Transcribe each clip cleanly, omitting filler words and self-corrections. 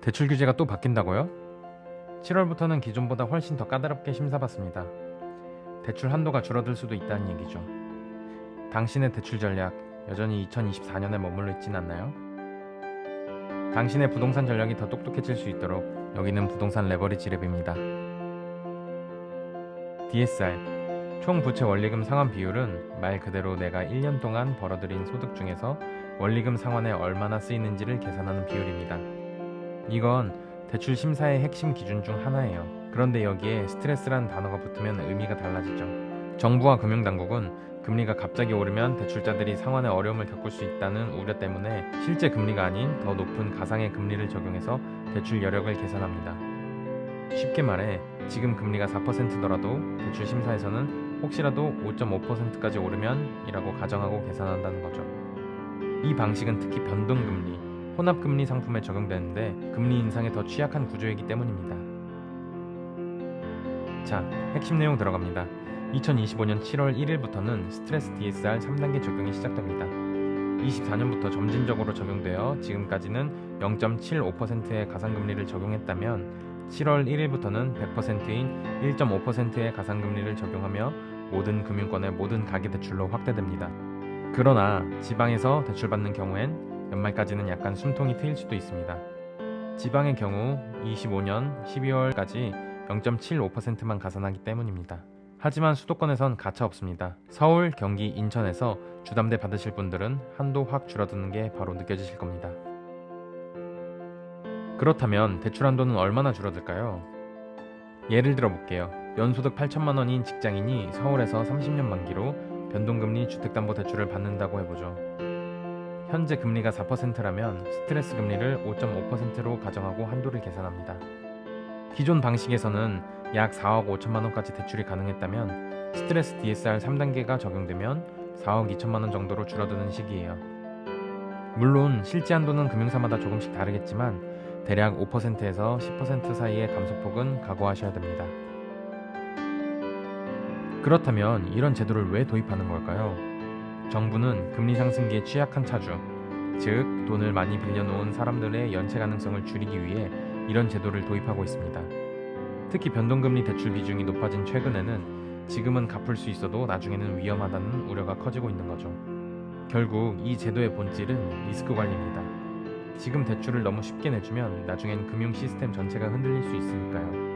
대출 규제가 또 바뀐다고요? 7월부터는 기존보다 훨씬 더 까다롭게 심사받습니다. 대출 한도가 줄어들 수도 있다는 얘기죠. 당신의 대출 전략 여전히 2024년에 머물러 있진 않나요? 당신의 부동산 전략이 더 똑똑해질 수 있도록 여기는 부동산 레버리지 랩입니다. DSR 총 부채 원리금 상환 비율은 말 그대로 내가 1년 동안 벌어들인 소득 중에서 원리금 상환에 얼마나 쓰이는지를 계산하는 비율입니다. 이건 대출 심사의 핵심 기준 중 하나예요. 그런데 여기에 스트레스란 단어가 붙으면 의미가 달라지죠. 정부와 금융당국은 금리가 갑자기 오르면 대출자들이 상환에 어려움을 겪을 수 있다는 우려 때문에 실제 금리가 아닌 더 높은 가상의 금리를 적용해서 대출 여력을 계산합니다. 쉽게 말해 지금 금리가 4%더라도 대출 심사에서는 혹시라도 5.5%까지 오르면 이라고 가정하고 계산한다는 거죠. 이 방식은 특히 변동금리, 혼합금리 상품에 적용되는데 금리 인상에 더 취약한 구조이기 때문입니다. 자, 핵심 내용 들어갑니다. 2025년 7월 1일부터는 스트레스 DSR 3단계 적용이 시작됩니다. 24년부터 점진적으로 적용되어 지금까지는 0.75%의 가상금리를 적용했다면 7월 1일부터는 100%인 1.5%의 가상금리를 적용하며 모든 금융권의 모든 가계대출로 확대됩니다. 그러나 지방에서 대출받는 경우엔 연말까지는 약간 숨통이 트일 수도 있습니다. 지방의 경우 25년 12월까지 0.75%만 가산하기 때문입니다. 하지만 수도권에선 가차 없습니다. 서울, 경기, 인천에서 주담대 받으실 분들은 한도 확 줄어드는 게 바로 느껴지실 겁니다. 그렇다면 대출 한도는 얼마나 줄어들까요? 예를 들어 볼게요. 연소득 8천만 원인 직장인이 서울에서 30년 만기로 변동금리 주택담보대출을 받는다고 해보죠. 현재 금리가 4%라면 스트레스 금리를 5.5%로 가정하고 한도를 계산합니다. 기존 방식에서는 약 4억 5천만 원까지 대출이 가능했다면 스트레스 DSR 3단계가 적용되면 4억 2천만 원 정도로 줄어드는 시기예요. 물론 실제 한도는 금융사마다 조금씩 다르겠지만 대략 5%에서 10% 사이의 감소폭은 각오하셔야 됩니다. 그렇다면 이런 제도를 왜 도입하는 걸까요? 정부는 금리 상승기에 취약한 차주, 즉 돈을 많이 빌려놓은 사람들의 연체 가능성을 줄이기 위해 이런 제도를 도입하고 있습니다. 특히 변동금리 대출 비중이 높아진 최근에는 지금은 갚을 수 있어도 나중에는 위험하다는 우려가 커지고 있는 거죠. 결국 이 제도의 본질은 리스크 관리입니다. 지금 대출을 너무 쉽게 내주면 나중엔 금융 시스템 전체가 흔들릴 수 있으니까요.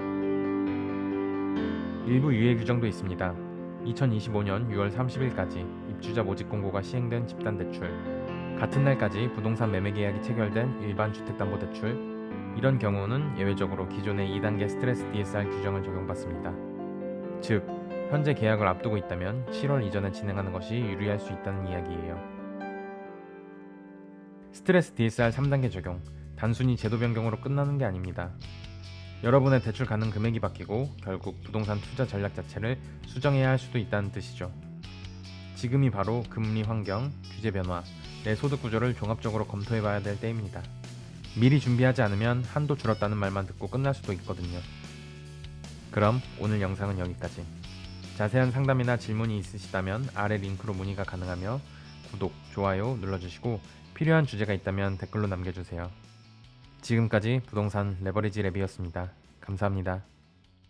일부 유예 규정도 있습니다. 2025년 6월 30일까지 입주자 모집 공고가 시행된 집단대출, 같은 날까지 부동산 매매 계약이 체결된 일반 주택담보대출, 이런 경우는 예외적으로 기존의 2단계 스트레스 DSR 규정을 적용받습니다. 즉, 현재 계약을 앞두고 있다면 7월 이전에 진행하는 것이 유리할 수 있다는 이야기예요. 스트레스 DSR 3단계 적용, 단순히 제도 변경으로 끝나는 게 아닙니다. 여러분의 대출 가능 금액이 바뀌고 결국 부동산 투자 전략 자체를 수정해야 할 수도 있다는 뜻이죠. 지금이 바로 금리 환경, 규제 변화, 내 소득 구조를 종합적으로 검토해봐야 될 때입니다. 미리 준비하지 않으면 한도 줄었다는 말만 듣고 끝날 수도 있거든요. 그럼 오늘 영상은 여기까지. 자세한 상담이나 질문이 있으시다면 아래 링크로 문의가 가능하며 구독, 좋아요 눌러주시고 필요한 주제가 있다면 댓글로 남겨주세요. 지금까지 부동산 레버리지 랩이었습니다. 감사합니다.